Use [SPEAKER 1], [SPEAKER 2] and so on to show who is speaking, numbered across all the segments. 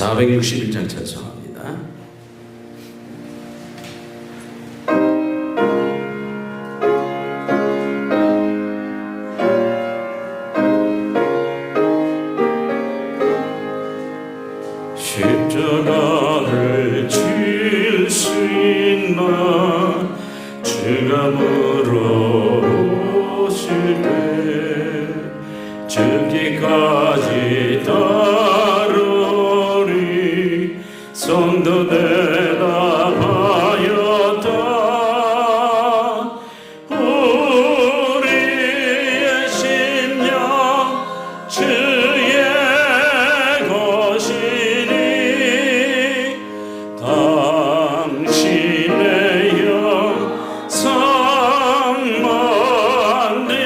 [SPEAKER 1] 461장 찬송합니다. 십자가를 질 수 있나 주가 물어오실 때 죽기까지 따르리 성도 대답하였다. 우리의 심령 주의 것이니 당신의 영상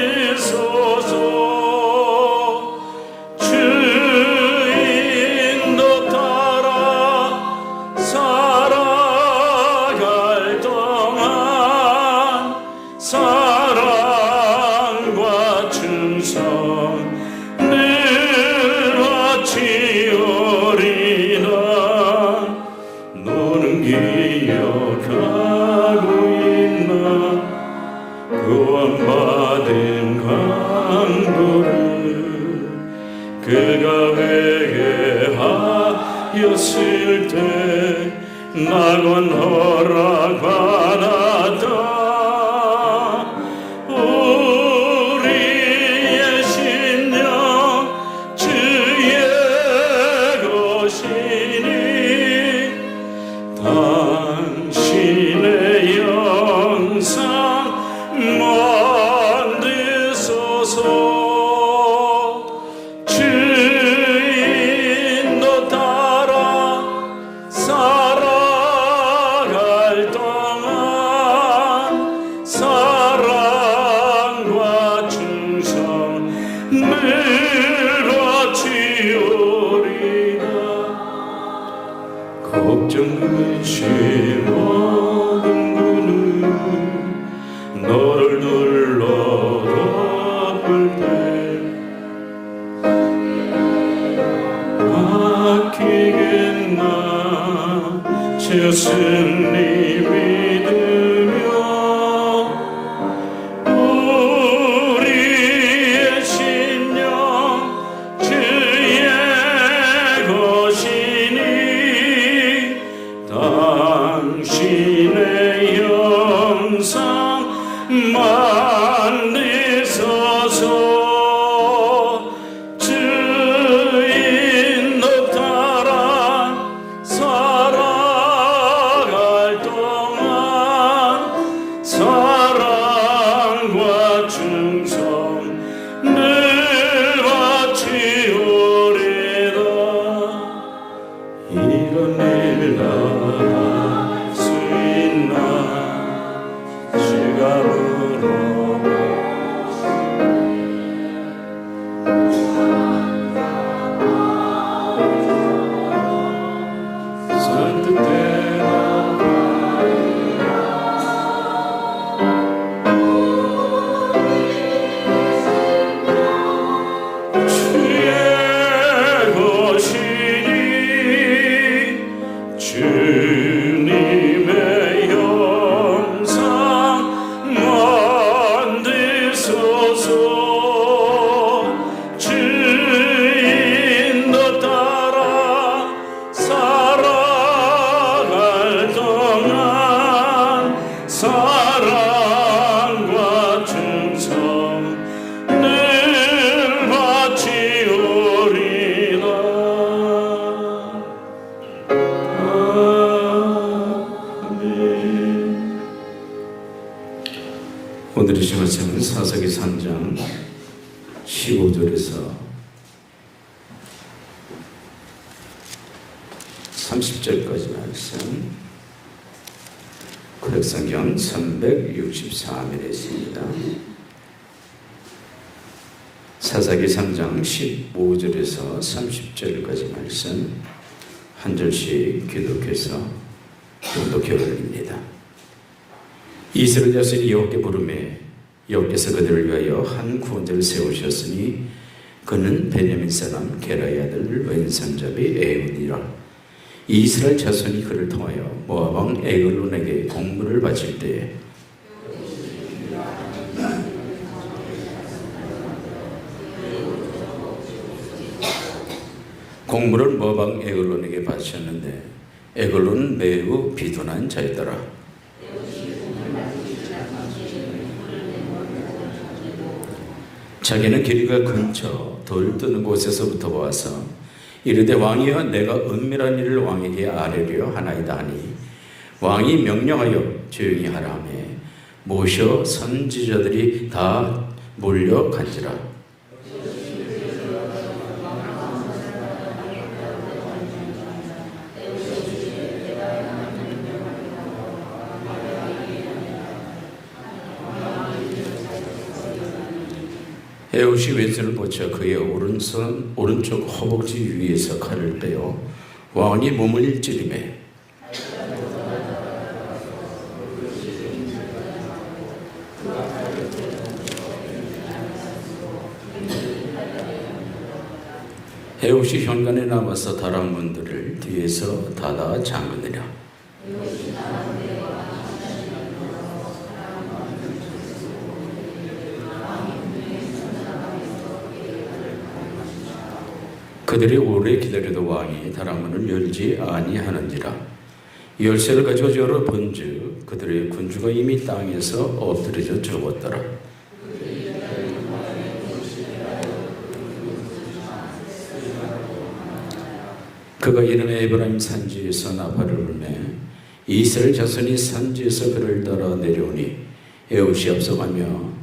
[SPEAKER 1] 만드소서. 주인도 따라 살아갈 동안 사랑과 충성 늘 바치오리라. 너는 기억하고 있나 구원받은 강도를 그가 회개하였을 때 낙원 허락받았다. 우리의 심령 주의 것이니 당신의 영상 만드소서. 주인도 따라 살아갈 동안 사랑과 충성 늘 바치오리라. 걱정 의심 모든 구는 너를 눌러 덮을 때 맡기겠나 주 승리 믿으며. 우리의 심령 주의 것이니 당신의 영상 만드소서. 주인도 따라 살아갈 동안 사랑과 충성 늘 바치오리라. 이런 일 할 수 있나 주가 선뜻 주의 것이니 주님의 영상 만드소서. 주인도 따라 살아갈 동안 사랑과 충성 늘 바치오리라. 오늘 이 말씀은 사사기 3장 15절에서 30절까지 말씀, 구약성경 364면에 있습니다. 사사기 3장 15절에서 30절까지 말씀 한 절씩 기독해서 봉독해 올립니다. 이스라엘 자손이 여호와께 부르매 여호와께서 그들을 위하여 한 구원자를 세우셨으니 그는 베냐민 사람 게라의 아들 왼손잡이 에훈이라. 이스라엘 자손이 그를 통하여 모압 왕 에글론에게 공물을 바칠 때에 공물을 모압 왕 에글론에게 바쳤는데 에글론은 매우 비둔한 자였더라. 자기는 길가 근처 돌 뜨는 곳에서부터 와서 이르되 왕이여 내가 은밀한 일을 왕에게 아뢰려 하나이다 하니 왕이 명령하여 조용히 하라 하며 모셔 선지자들이 다 몰려 간지라. 에훗이 왼손을 뻗쳐 그의 오른쪽 허벅지 위에서 칼을 빼어 왕이 몸을 찌르매 에훗이 현관에 남아서 다락문들을 뒤에서 닫아 잠그느냐. 그들이 오래 기다려도 왕이 다락문을 열지 아니하는지라. 열쇠를 가지고 열어본즉 그들의 군주가 이미 땅에서 엎드려져 죽었더라. 그가 이름의 에브라임 산지에서 나팔을 불매 이스라엘 자손이 산지에서 그를 따라 내려오니 에훗이 앞서가며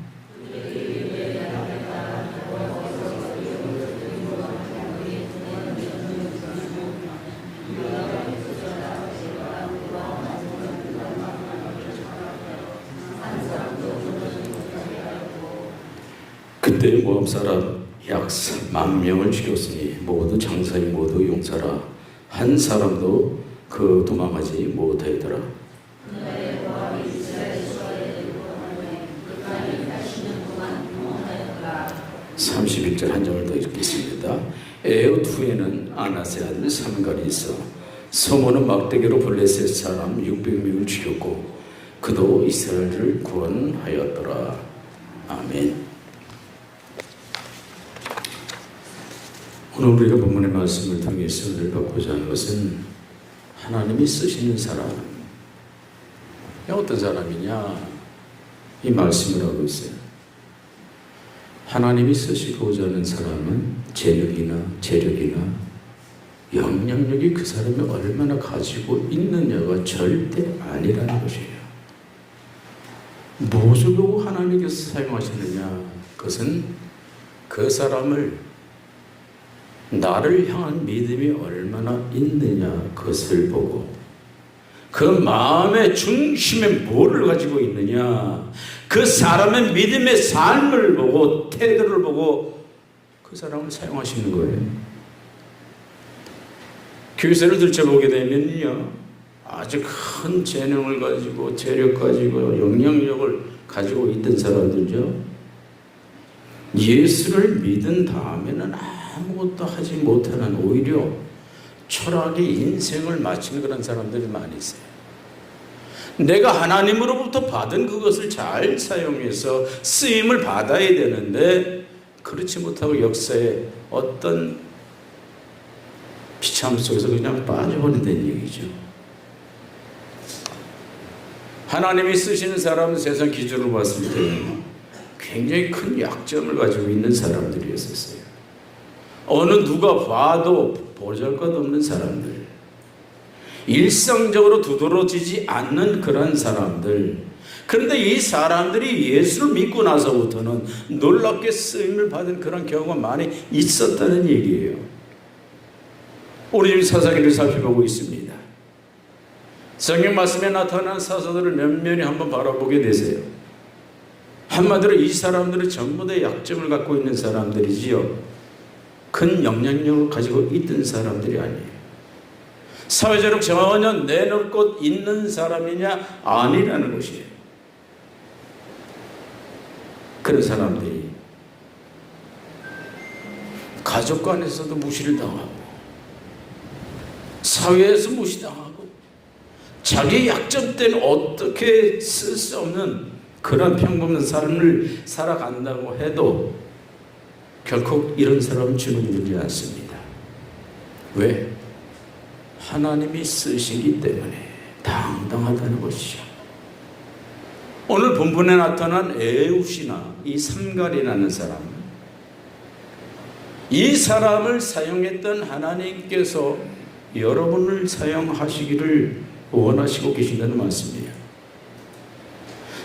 [SPEAKER 1] 그때 모압 사람 약 10,000명을 죽였으니 모두 장사인 모두 용사라. 한 사람도 그 도망하지 못하더라. 31절 한 장을 더 읽겠습니다. 에훗 후에는 아나세 아들 삼갈이 있어 소모는 막대기로 블레셋 사람 600명을 죽였고 그도 이스라엘을 구원하였더라. 아멘. 오늘 우리가 본문의 말씀을 통해서 늘 받고자 하는 것은 하나님이 쓰시는 사람. 어떤 사람이냐? 이 말씀을 하고 있어요. 하나님이 쓰시고자 하는 사람은 재능이나 재력이나 영향력이 그 사람이 얼마나 가지고 있느냐가 절대 아니라는 것이에요. 무엇을 보고 하나님께서 사용하시느냐? 그것은 그 사람을 나를 향한 믿음이 얼마나 있느냐 그것을 보고 그 마음의 중심에 뭐를 가지고 있느냐 그 사람의 믿음의 삶을 보고 태도를 보고 그 사람을 사용하시는 거예요. 교회를 들춰보게 되면요 아주 큰 재능을 가지고 재력 가지고 영향력을 가지고 있던 사람들죠 예수를 믿은 다음에는 아무것도 하지 못하는 오히려 철학의 인생을 마치는 그런 사람들이 많이 있어요. 내가 하나님으로부터 받은 그것을 잘 사용해서 쓰임을 받아야 되는데 그렇지 못하고 역사의 어떤 비참 속에서 그냥 빠져버린다는 얘기죠. 하나님이 쓰시는 사람은 세상 기준으로 봤을 때 굉장히 큰 약점을 가지고 있는 사람들이었어요. 어느 누가 봐도 보잘것없는 사람들, 일상적으로 두드러지지 않는 그런 사람들. 그런데 이 사람들이 예수를 믿고 나서부터는 놀랍게 쓰임을 받은 그런 경우가 많이 있었다는 얘기예요. 우리 지금 사사기를 살펴보고 있습니다. 성경 말씀에 나타난 사사들을 면면히 한번 바라보게 되세요. 한마디로 이 사람들은 전부 다 약점을 갖고 있는 사람들이지요. 큰 영향력을 가지고 있던 사람들이 아니에요. 사회적으로 전혀 내놓을 것 있는 사람이냐? 아니라는 것이에요. 그런 사람들이 가족 간에서도 무시를 당하고 사회에서 무시당하고 자기 약점 때는 어떻게 쓸 수 없는 그런 평범한 삶을 살아간다고 해도 결코 이런 사람은 주는 주지 않습니다. 왜? 하나님이 쓰시기 때문에 당당하다는 것이죠. 오늘 본문에 나타난 에웃이나 이 삼갈이라는 사람, 이 사람을 사용했던 하나님께서 여러분을 사용하시기를 원하시고 계신다는 말씀이에요.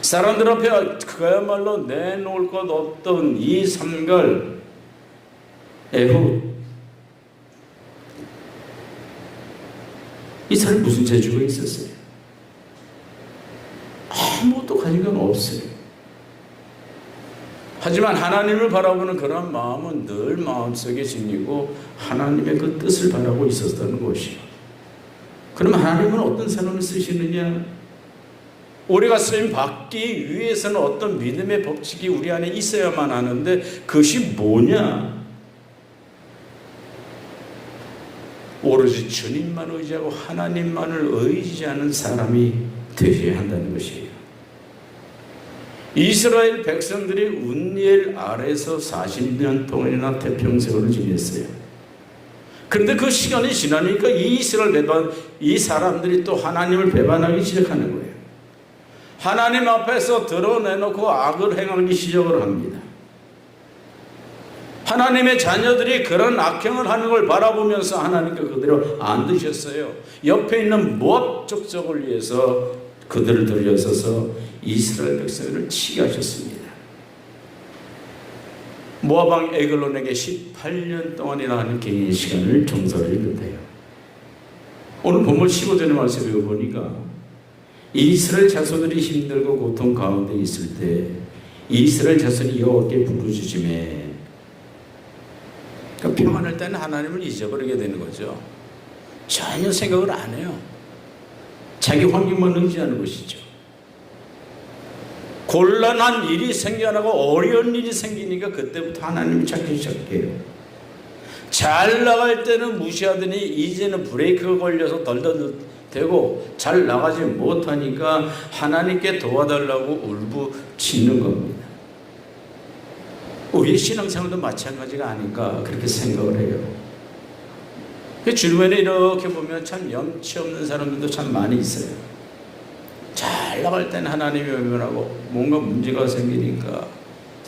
[SPEAKER 1] 사람들 앞에 그야말로 내놓을 것 없던 이 삼갈 에훗, 이 사람이 무슨 재주가 있었어요? 아무것도 가진 건 없어요. 하지만 하나님을 바라보는 그런 마음은 늘 마음속에 지니고 하나님의 그 뜻을 바라고 있었다는 것이요. 그러면 하나님은 어떤 사람을 쓰시느냐? 우리가 쓰임 받기 위해서는 어떤 믿음의 법칙이 우리 안에 있어야만 하는데 그것이 뭐냐? 오로지 주님만 의지하고 하나님만을 의지하는 사람이 되어야 한다는 것이에요. 이스라엘 백성들이 운니엘 아래에서 40년 동안이나 태평세월을 지냈어요. 그런데 그 시간이 지나니까 이 사람들이 또 하나님을 배반하기 시작하는 거예요. 하나님 앞에서 드러내놓고 악을 행하기 시작을 합니다. 하나님의 자녀들이 그런 악행을 하는 걸 바라보면서 하나님께 그대로 안 드셨어요. 옆에 있는 모압 족속을 위해서 그들을 들여서서 이스라엘 백성을 치게 하셨습니다. 모압 왕 에글론에게 18년 동안이나 하는 개인의 시간을 종살이했는데요. 오늘 본문 15절의 말씀을 보니까 이스라엘 자손들이 힘들고 고통 가운데 있을 때 이스라엘 자손이 여호와께 부르짖음에, 그러니까 평안할 때는 하나님을 잊어버리게 되는 거죠. 전혀 생각을 안 해요. 자기 환경만 의지하는 것이죠. 곤란한 일이 생겨나고 어려운 일이 생기니까 그때부터 하나님을 찾기 시작해요. 잘 나갈 때는 무시하더니 이제는 브레이크가 걸려서 덜덜대고 잘 나가지 못하니까 하나님께 도와달라고 울부짖는 겁니다. 우리의 신앙생활도 마찬가지가 아닐까 그렇게 생각을 해요. 주변에 이렇게 보면 참 염치 없는 사람들도 참 많이 있어요. 잘 나갈 때는 하나님이 외면하고 뭔가 문제가 생기니까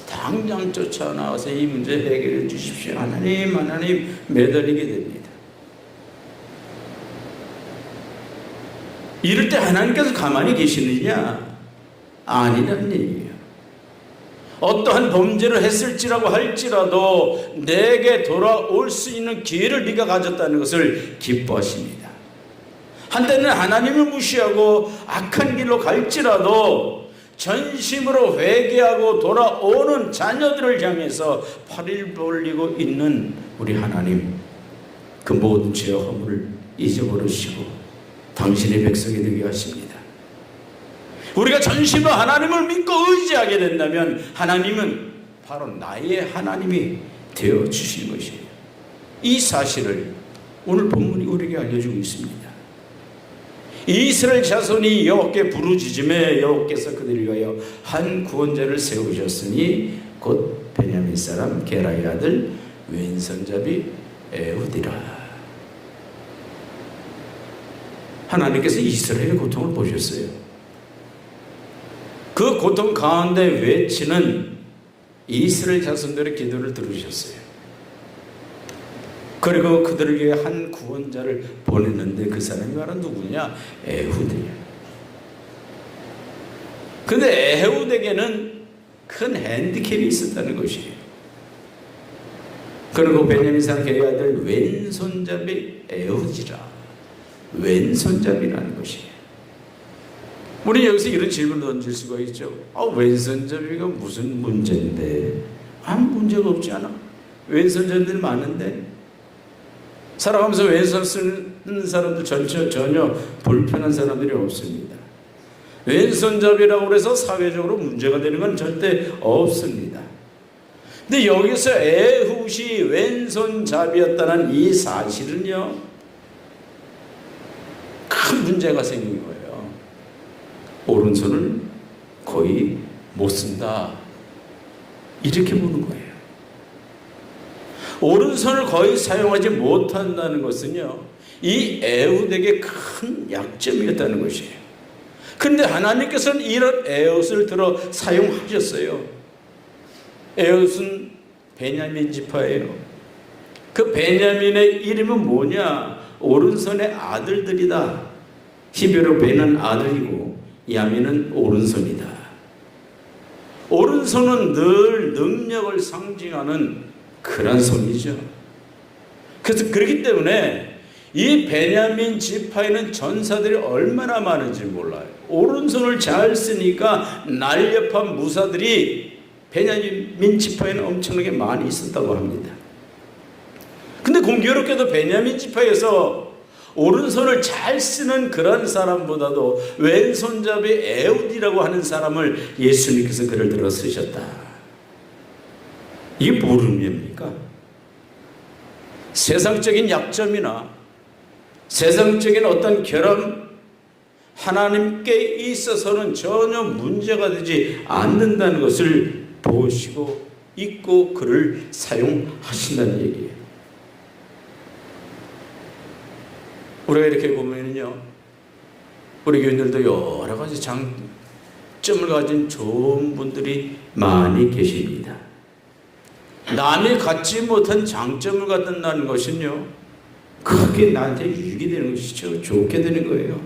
[SPEAKER 1] 당장 쫓아나와서 이 문제 해결해 주십시오. 하나님 매달리게 됩니다. 이럴 때 하나님께서 가만히 계시느냐? 아니라는 얘기예요. 어떠한 범죄를 했을지라고 할지라도 내게 돌아올 수 있는 기회를 네가 가졌다는 것을 기뻐하십니다. 한때는 하나님을 무시하고 악한 길로 갈지라도 전심으로 회개하고 돌아오는 자녀들을 향해서 팔을 벌리고 있는 우리 하나님, 그 모든 죄와 허물을 잊어버리시고 당신의 백성이 되게 하십니다. 우리가 전심으로 하나님을 믿고 의지하게 된다면 하나님은 바로 나의 하나님이 되어주시는 것이에요. 이 사실을 오늘 본문이 우리에게 알려주고 있습니다. 이스라엘 자손이 여호와께 부르짖음에 여호와께서 그들을 위하여 한 구원자를 세우셨으니 곧 베냐민 사람 게라의 아들 왼손잡이 에훗이라. 하나님께서 이스라엘의 고통을 보셨어요. 그 고통 가운데 외치는 이스라엘 자손들의 기도를 들으셨어요. 그리고 그들을 위해 한 구원자를 보냈는데 그 사람이 바로 누구냐? 에훗이에요. 근데 에훗에게는 큰 핸디캡이 있었다는 것이에요. 그리고 베냐민 사람 게라의 아들 왼손잡이 에훗이라. 왼손잡이라는 것이에요. 우리 여기서 이런 질문을 던질 수가 있죠. 왼손잡이가 무슨 문제인데? 아무 문제가 없지 않아? 왼손잡이들 많은데? 살아가면서 왼손 쓰는 사람들 전혀 불편한 사람들이 없습니다. 왼손잡이라고 해서 사회적으로 문제가 되는 건 절대 없습니다. 근데 여기서 에훗이 왼손잡이였다는 이 사실은요, 큰 문제가 생긴 거예요. 오른손을 거의 못 쓴다. 이렇게 보는 거예요. 오른손을 거의 사용하지 못한다는 것은요, 이 에훗에게 큰 약점이었다는 것이에요. 그런데 하나님께서는 이런 에훗을 들어 사용하셨어요. 에훗은 베냐민 지파예요. 그 베냐민의 이름은 뭐냐? 오른손의 아들들이다. 히브리어로 베는 아들이고 야민은 오른손이다. 오른손은 늘 능력을 상징하는 그런 손이죠. 그래서 그렇기 때문에 이 베냐민 지파에는 전사들이 얼마나 많은지 몰라요. 오른손을 잘 쓰니까 날렵한 무사들이 베냐민 지파에는 엄청나게 많이 있었다고 합니다. 근데 공교롭게도 베냐민 지파에서 오른손을 잘 쓰는 그런 사람보다도 왼손잡이 에훗이라고 하는 사람을 예수님께서 그를 들어 쓰셨다. 이게 뭘 의미합니까? 세상적인 약점이나 세상적인 어떤 결함, 하나님께 있어서는 전혀 문제가 되지 않는다는 것을 보시고 있고 그를 사용하신다는 얘기예요. 우리가 이렇게 보면요, 우리 교인들도 여러 가지 장점을 가진 좋은 분들이 많이 계십니다. 남이 갖지 못한 장점을 갖는다는 것은요, 그게 나한테 유익이 되는 것이죠. 좋게 되는 거예요.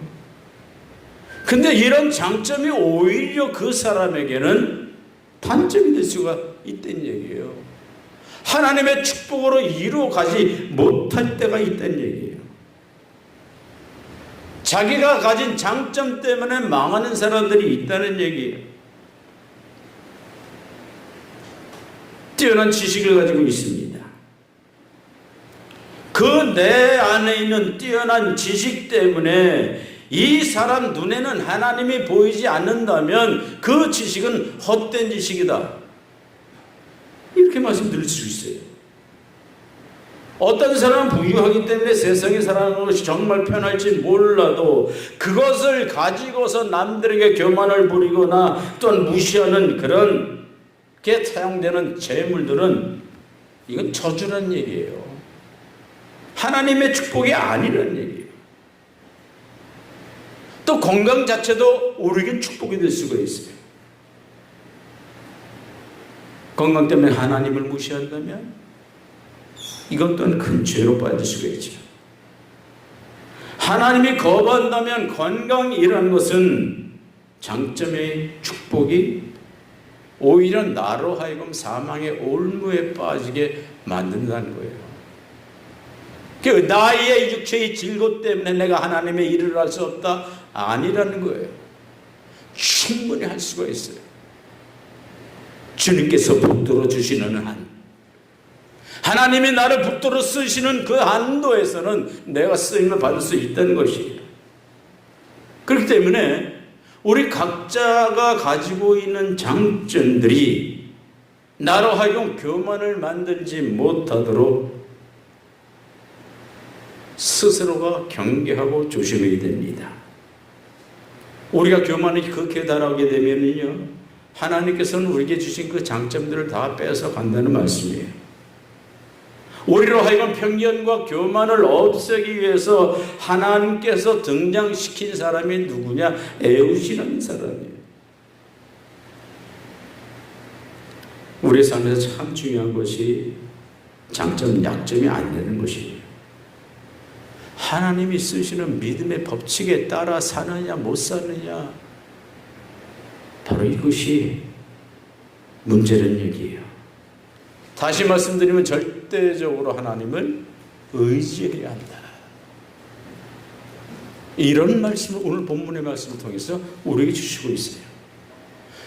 [SPEAKER 1] 근데 이런 장점이 오히려 그 사람에게는 단점이 될 수가 있다는 얘기예요. 하나님의 축복으로 이루어가지 못할 때가 있다는 얘기예요. 자기가 가진 장점 때문에 망하는 사람들이 있다는 얘기예요. 뛰어난 지식을 가지고 있습니다. 그 내 안에 있는 뛰어난 지식 때문에 이 사람 눈에는 하나님이 보이지 않는다면 그 지식은 헛된 지식이다. 이렇게 말씀드릴 수 있어요. 어떤 사람은 부유하기 때문에 세상에 살아가는 것이 정말 편할지 몰라도 그것을 가지고서 남들에게 교만을 부리거나 또는 무시하는 그런 게 사용되는 재물들은 이건 저주라는 얘기예요. 하나님의 축복이 아니라는 얘기예요. 또 건강 자체도 우리에겐 축복이 될 수가 있어요. 건강 때문에 하나님을 무시한다면 이것 또한 큰 죄로 빠질 수가 있죠. 하나님이 거부한다면 건강이라는 것은 장점의 축복이 오히려 나로 하여금 사망의 올무에 빠지게 만든다는 거예요. 그 나의 육체의 질고 때문에 내가 하나님의 일을 할 수 없다? 아니라는 거예요. 충분히 할 수가 있어요. 주님께서 붙들어 주시는 한, 하나님이 나를 붙들어 쓰시는 그 한도에서는 내가 쓰임을 받을 수 있다는 것이에요. 그렇기 때문에 우리 각자가 가지고 있는 장점들이 나로 하여금 교만을 만들지 못하도록 스스로가 경계하고 조심해야 됩니다. 우리가 교만이 극에 달하게 되면요, 하나님께서는 우리에게 주신 그 장점들을 다 뺏어 간다는 말씀이에요. 우리로 하여금 편견과 교만을 없애기 위해서 하나님께서 등장시킨 사람이 누구냐? 에훗이라는 사람이에요. 우리 삶에서 참 중요한 것이 장점, 약점이 아니라는 것이에요. 하나님이 쓰시는 믿음의 법칙에 따라 사느냐 못 사느냐, 바로 이것이 문제라는 얘기예요. 다시 말씀드리면 절대적으로 하나님을 의지해야 한다. 이런 말씀을 오늘 본문의 말씀을 통해서 우리에게 주시고 있어요.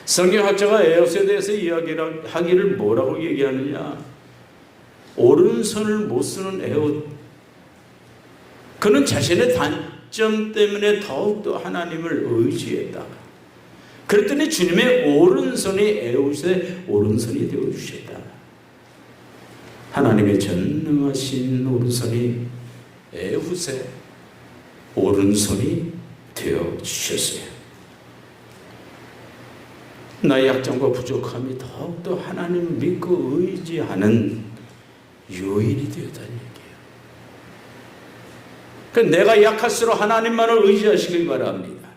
[SPEAKER 1] 성경학자가 에훗에 대해서 이야기를 하기를 뭐라고 얘기하느냐? 오른손을 못 쓰는 에훗, 그는 자신의 단점 때문에 더욱더 하나님을 의지했다. 그랬더니 주님의 오른손이 에훗의 오른손이 되어주셨다. 하나님의 전능하신 오른손이 에훗의 오른손이 되어 주셨어요. 나의 약점과 부족함이 더욱더 하나님을 믿고 의지하는 요인이 되었다는 얘기예요. 그러니까 내가 약할수록 하나님만을 의지하시길 바랍니다.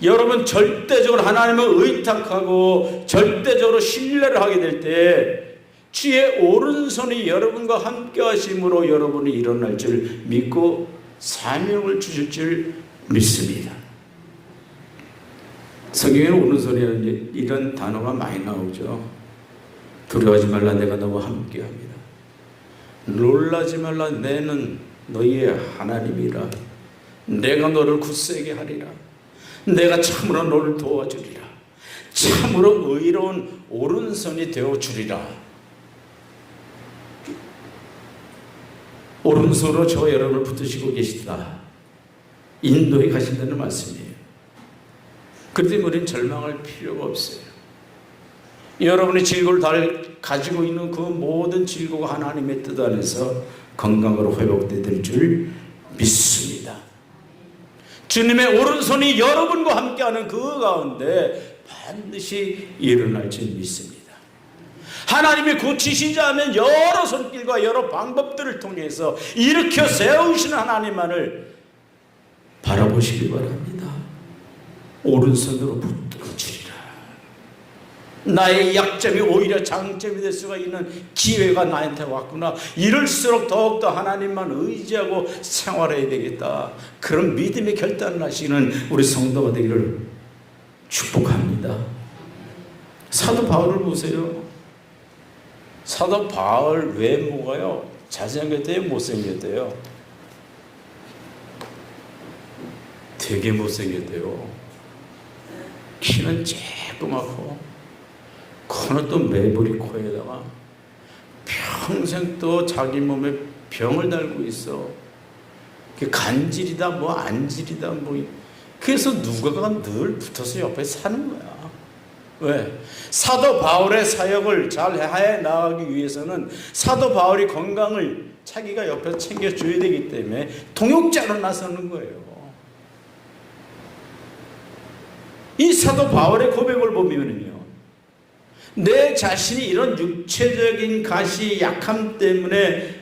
[SPEAKER 1] 여러분 절대적으로 하나님을 의탁하고 절대적으로 신뢰를 하게 될 때 주의 오른손이 여러분과 함께 하심으로 여러분이 일어날 줄 믿고 사명을 주실 줄 믿습니다. 성경에는 오른손이라는 이런 단어가 많이 나오죠. 두려워하지 말라, 내가 너와 함께합니다. 놀라지 말라, 내는 너희의 하나님이라. 내가 너를 굳세게 하리라. 내가 참으로 너를 도와주리라. 참으로 의로운 오른손이 되어주리라. 오른손으로 저 여러분을 붙드시고 계시다. 인도에 가신다는 말씀이에요. 그런데 우리는 절망할 필요가 없어요. 여러분의 질고를 다 가지고 있는 그 모든 질고가 하나님의 뜻 안에서 건강으로 회복될 줄 믿습니다. 주님의 오른손이 여러분과 함께하는 그 가운데 반드시 일어날 줄 믿습니다. 하나님이 고치시자 하면 여러 손길과 여러 방법들을 통해서 일으켜 세우시는 하나님만을 바라보시기 바랍니다. 오른손으로 붙들어 주리라. 나의 약점이 오히려 장점이 될 수가 있는 기회가 나한테 왔구나. 이럴수록 더욱더 하나님만 의지하고 생활해야 되겠다. 그런 믿음의 결단을 하시는 우리 성도가 되기를 축복합니다. 사도 바울을 보세요. 사도 바울 외모가요, 잘생겼대요, 못생겼대요? 되게 못생겼대요. 키는 쬐끔하고 코는 또 매부리 코에다가 평생 또 자기 몸에 병을 달고 있어. 간질이다 뭐 안질이다 뭐. 그래서 누가가 늘 붙어서 옆에 사는 거야. 왜? 사도 바울의 사역을 잘 해 나가기 위해서는 사도 바울이 건강을 자기가 옆에서 챙겨줘야 되기 때문에 동역자로 나서는 거예요. 이 사도 바울의 고백을 보면은요, 내 자신이 이런 육체적인 가시 약함 때문에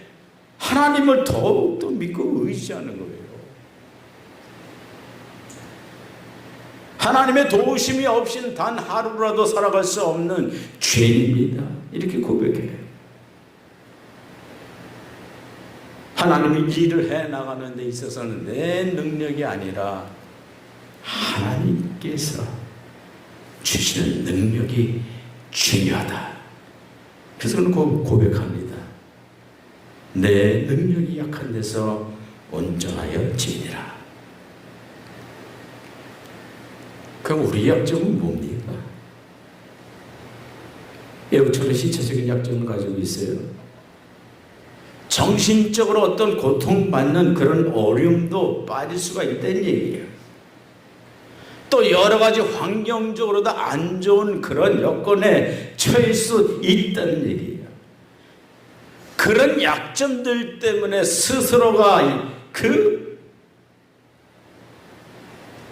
[SPEAKER 1] 하나님을 더욱더 믿고 의지하는 거예요. 하나님의 도우심이 없이는 단 하루라도 살아갈 수 없는 죄인입니다. 이렇게 고백해요. 하나님이 일을 해나가는 데 있어서는 내 능력이 아니라 하나님께서 주시는 능력이 중요하다. 그래서 그는 고백합니다. 내 능력이 약한 데서 온전하여 지니라. 그럼 우리 약점은 뭡니까? 여러분처럼 신체적인 약점을 가지고 있어요. 정신적으로 어떤 고통받는 그런 어려움도 빠질 수가 있다는 얘기예요. 또 여러 가지 환경적으로도 안 좋은 그런 여건에 처할 수 있다는 얘기예요. 그런 약점들 때문에 스스로가 그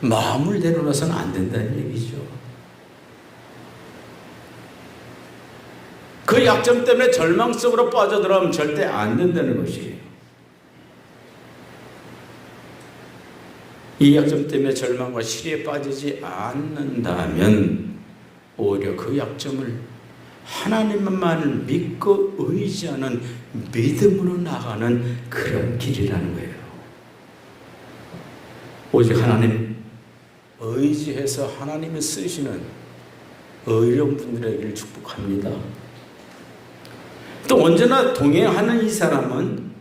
[SPEAKER 1] 마음을 내려놔서는 안 된다는 얘기죠. 그 약점 때문에 절망 속으로 빠져들어가면 절대 안 된다는 것이에요. 이 약점 때문에 절망과 시리에 빠지지 않는다면 오히려 그 약점을 하나님만을 믿고 의지하는 믿음으로 나가는 그런 길이라는 거예요. 오직 하나님 의지해서 하나님을 쓰시는 의로운 분들에게 축복합니다. 또 언제나 동행하는 이 사람은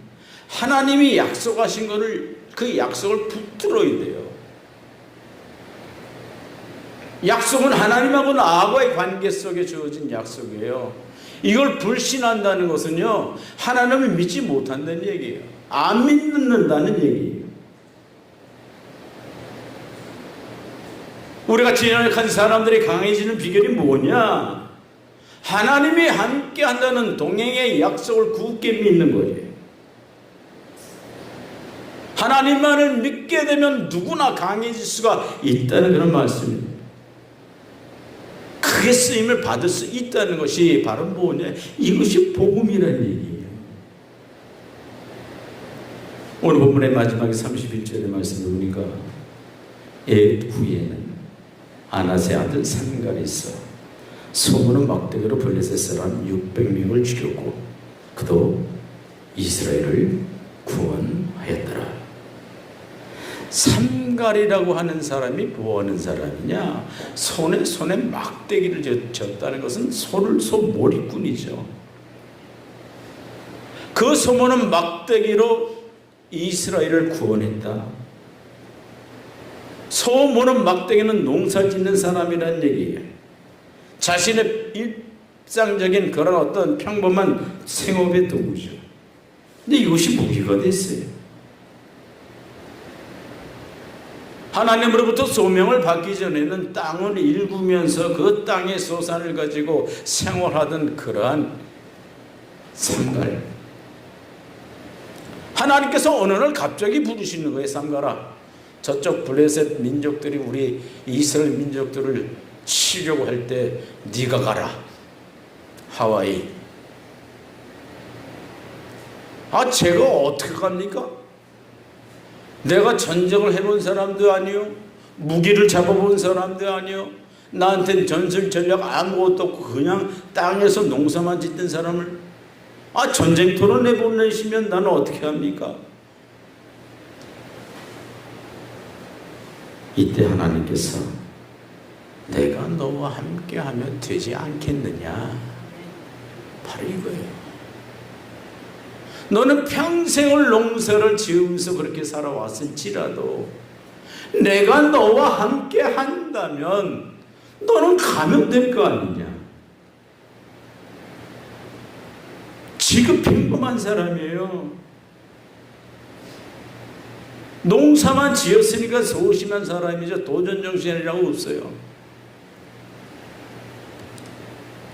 [SPEAKER 1] 하나님이 약속하신 것을 그 약속을 붙들어야 돼요. 약속은 하나님하고 나하고의 관계 속에 주어진 약속이에요. 이걸 불신한다는 것은요, 하나님을 믿지 못한다는 얘기예요. 안 믿는다는 얘기예요. 우리가 진약한 사람들이 강해지는 비결이 뭐냐? 하나님이 함께 한다는 동행의 약속을 굳게 믿는 거예요. 하나님만을 믿게 되면 누구나 강해질 수가 있다는 그런 말씀입니다. 크게 쓰임을 받을 수 있다는 것이 바로 뭐냐? 이것이 복음이라는 얘기예요. 오늘 본문의 마지막에 31절의 말씀을 보니까 옛 후에는 아낫의 아들 산갈이 있어 소문은 막대기로 블레셋 사람 600명을 죽였고 그도 이스라엘을 구원하였더라. 삼갈이라고 하는 사람이 뭐 하는 사람이냐? 손에 막대기를 졌다는 것은 소 몰입꾼이죠. 그 소문은 막대기로 이스라엘을 구원했다. 소문은 막대기는 농사 짓는 사람이라는 얘기예요. 자신의 일상적인 그런 어떤 평범한 생업의 도구죠. 근데 이것이 무기가 됐어요. 하나님으로부터 소명을 받기 전에는 땅을 일구면서 그 땅의 소산을 가지고 생활하던 그러한 삼갈. 하나님께서 어느 날 갑자기 부르시는 거예요. 삼갈아, 저쪽 블레셋 민족들이 우리 이스라엘 민족들을 치려고 할 때 네가 가라. 하와이. 제가 어떻게 갑니까? 내가 전쟁을 해본 사람도 아니요, 무기를 잡아본 사람도 아니요, 나한테는 전술 전략 아무것도 없고 그냥 땅에서 농사만 짓던 사람을 전쟁터로 내보내시면 나는 어떻게 합니까? 이때 하나님께서 내가 너와 함께하면 되지 않겠느냐, 바로 이거예요. 너는 평생을 농사를 지으면서 그렇게 살아왔을지라도 내가 너와 함께 한다면 너는 가면 될 거 아니냐. 지금 평범한 사람이에요. 농사만 지었으니까 소심한 사람이죠. 도전정신이라고 없어요.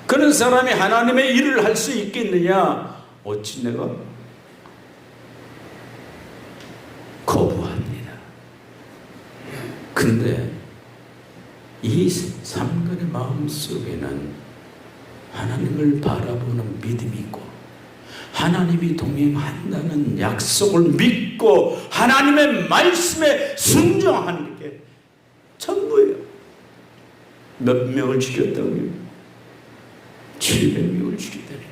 [SPEAKER 1] 그런 사람이 하나님의 일을 할 수 있겠느냐? 어찌 내가 거부합니다. 근데 이 삼갈의 마음속에는 하나님을 바라보는 믿음이 있고 하나님이 동행한다는 약속을 믿고 하나님의 말씀에 순종하는 게 전부예요. 몇 명을 죽였다고요? 700명을 죽였다는 얘기예요.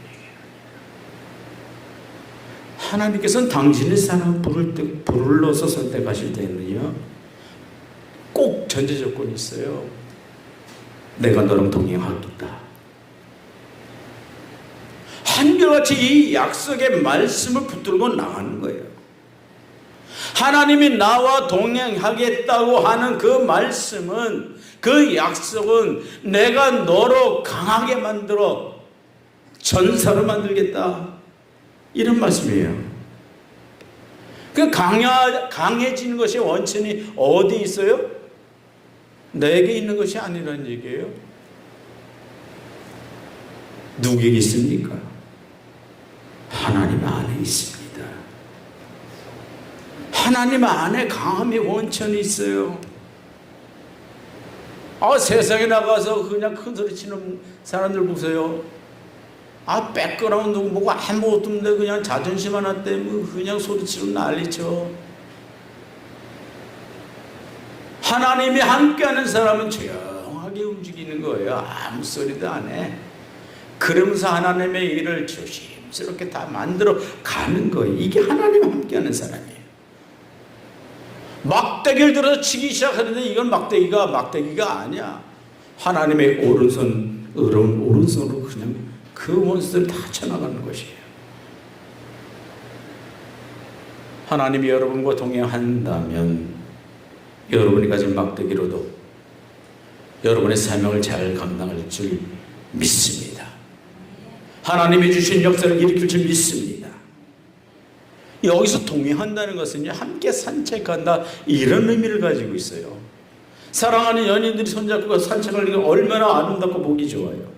[SPEAKER 1] 하나님께서는 당신의 사람 불러서 선택하실 때는요, 꼭 전제 조건이 있어요. 내가 너랑 동행하겠다. 한결같이 이 약속의 말씀을 붙들고 나가는 거예요. 하나님이 나와 동행하겠다고 하는 그 말씀은, 그 약속은 내가 너로 강하게 만들어 전사로 만들겠다, 이런 말씀이에요. 그 강해지는 것이 원천이 어디 있어요? 내게 있는 것이 아니라는 얘기예요. 누구에게 있습니까? 하나님 안에 있습니다. 하나님 안에 강함의 원천이 있어요. 세상에 나가서 그냥 큰 소리 치는 사람들 보세요. 백그라운드 뭐고 아무것도 없는데 그냥 자존심 하나 때문에 그냥 소리치고 난리쳐. 하나님이 함께하는 사람은 조용하게 움직이는 거예요. 아무 소리도 안 해. 그러면서 하나님의 일을 조심스럽게 다 만들어 가는 거예요. 이게 하나님 함께하는 사람이에요. 막대기를 들어서 치기 시작하는데 이건 막대기가 아니야. 하나님의 오른손으로 그냥 그 원수들을 다 쳐나가는 것이에요. 하나님이 여러분과 동행한다면 여러분이 가진 막대기로도 여러분의 사명을 잘 감당할 줄 믿습니다. 하나님이 주신 역사를 일으킬 줄 믿습니다. 여기서 동행한다는 것은 함께 산책한다, 이런 의미를 가지고 있어요. 사랑하는 연인들이 손잡고 산책하는 게 얼마나 아름답고 보기 좋아요.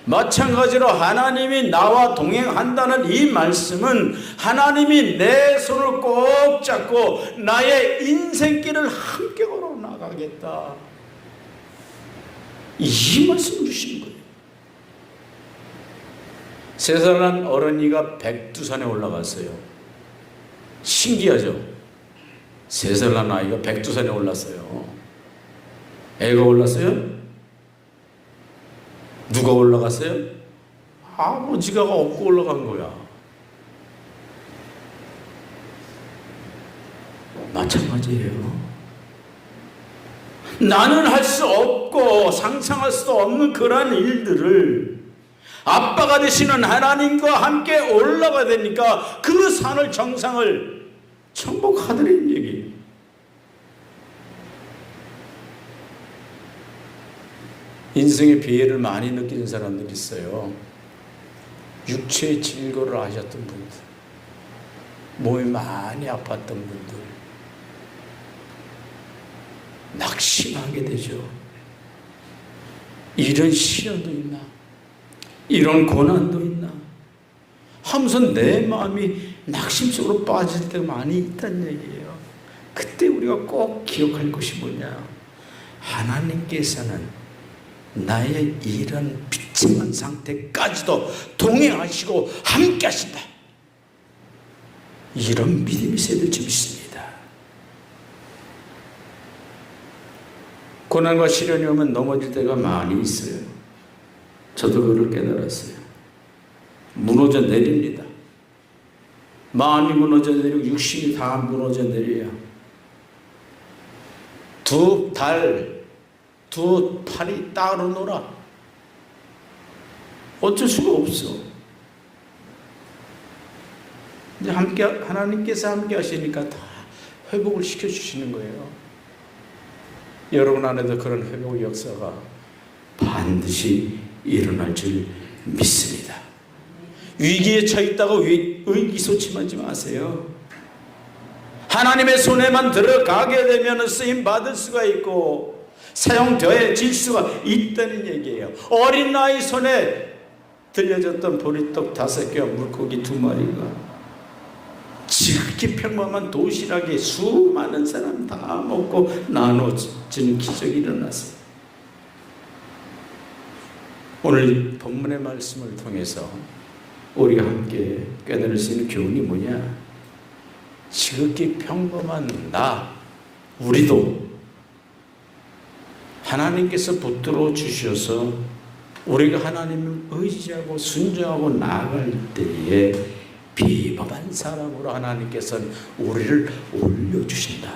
[SPEAKER 1] 마찬가지로 하나님이 나와 동행한다는 이 말씀은 하나님이 내 손을 꼭 잡고 나의 인생길을 함께 걸어 나가겠다, 이 말씀을 주시는 거예요. 3살 난 어른이가 백두산에 올라갔어요. 신기하죠? 3살 난 아이가 백두산에 올랐어요. 애가 올랐어요? 누가 올라갔어요? 아버지가 업고 올라간 거야. 마찬가지예요. 나는 할 수 없고 상상할 수도 없는 그러한 일들을 아빠가 되시는 하나님과 함께 올라가야 되니까 그 산을, 정상을 정복하더라는 얘기예요. 인생의 비애를 많이 느끼는 사람들이 있어요. 육체의 질거를 하셨던 분들, 몸이 많이 아팠던 분들, 낙심하게 되죠. 이런 시련도 있나? 이런 고난도 있나? 하면서 내 마음이 낙심 속으로 빠질 때가 많이 있다는 얘기예요. 그때 우리가 꼭 기억할 것이 뭐냐? 하나님께서는 나의 이런 비참한 상태까지도 동행하시고 함께 하신다, 이런 믿음이 있어야 될 줄 믿습니다. 고난과 시련이 오면 넘어질 때가 많이 있어요. 저도 그걸 깨달았어요. 무너져 내립니다. 마음이 무너져 내리고 육신이 다 무너져 내려요. 두 팔이 따로 놀아. 어쩔 수가 없어. 이제 함께, 하나님께서 함께 하시니까 다 회복을 시켜주시는 거예요. 여러분 안에도 그런 회복 역사가 반드시 일어날 줄 믿습니다. 위기에 처했다고 의기소침하지 마세요. 하나님의 손에만 들어가게 되면 쓰임 받을 수가 있고 사용되어질 수가 있다는 얘기예요. 어린 아이 손에 들려졌던 보리떡 5개와 물고기 2마리가 지극히 평범한 도시락에 수많은 사람 다 먹고 나눠지는 기적이 일어났어요. 오늘 본문의 말씀을 통해서 우리가 함께 깨달을 수 있는 교훈이 뭐냐? 지극히 평범한 우리도 하나님께서 붙들어 주셔서 우리가 하나님을 의지하고 순종하고 나아갈 때에 비범한 사람으로 하나님께서는 우리를 올려주신다.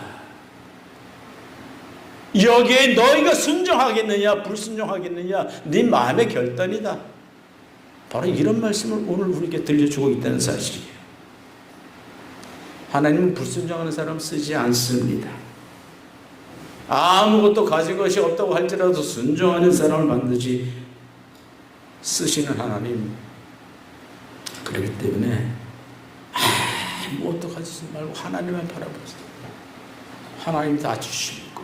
[SPEAKER 1] 여기에 너희가 순종하겠느냐 불순종하겠느냐 네 마음의 결단이다. 바로 이런 말씀을 오늘 우리에게 들려주고 있다는 사실이에요. 하나님은 불순종하는 사람 쓰지 않습니다. 아무것도 가진 것이 없다고 할지라도 순종하는 사람을 반드시 쓰시는 하나님. 그렇기 때문에 아무것도 가지지 말고 하나님만 바라보세요. 하나님 다 주시고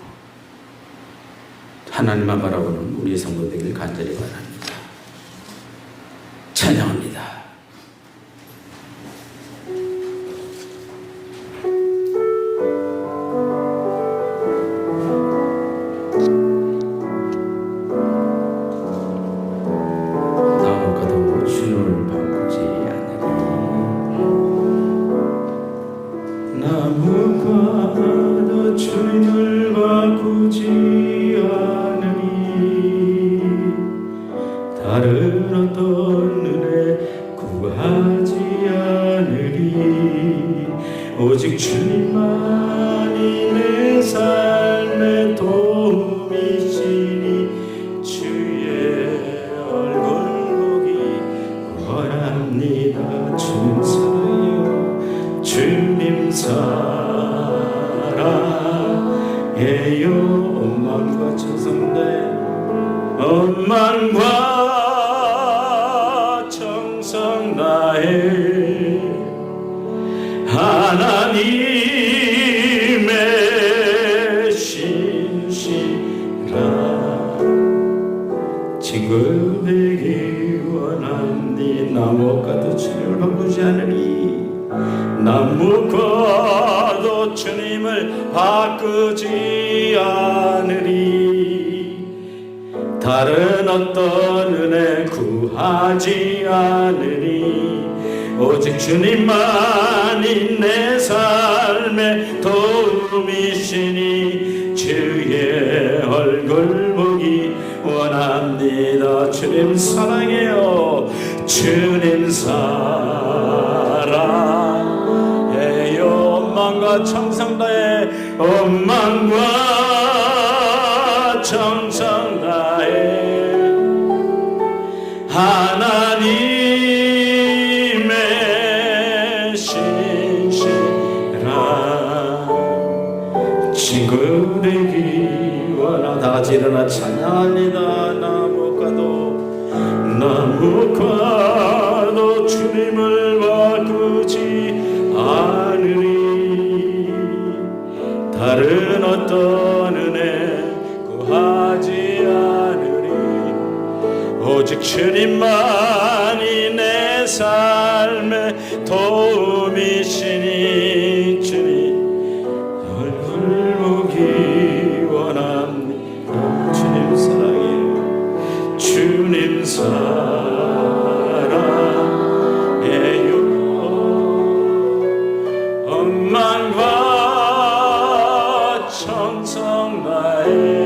[SPEAKER 1] 하나님만 바라보는 우리의 성도 되길 간절히 바랍니다. 찬양합니다.
[SPEAKER 2] 나무가도 주님을 바꾸지 않으니 다른 어떤 은혜
[SPEAKER 1] 바꾸지 않으리. 다른 어떤 은혜 구하지 않으리. 오직 주님만이 내 삶의 도움이시니 주의 얼굴 보기 원합니다. 주님 사랑해요. 주님 사랑해요. 원망과 청상 다해 원망과 청상 다해 하나님의 신실한 친구 되기 원하. 다같이 일어나 찬양합니다. 나무과도 주님을 바꾸지 않으리. 다른 어떤 은혜 구하지 않으리. 오직 주님만이 내 삶의 도움이시니 주님 얼굴 보기 원합니다. 주님 사랑해요. 주님 사랑해요. 원망과 청성 나의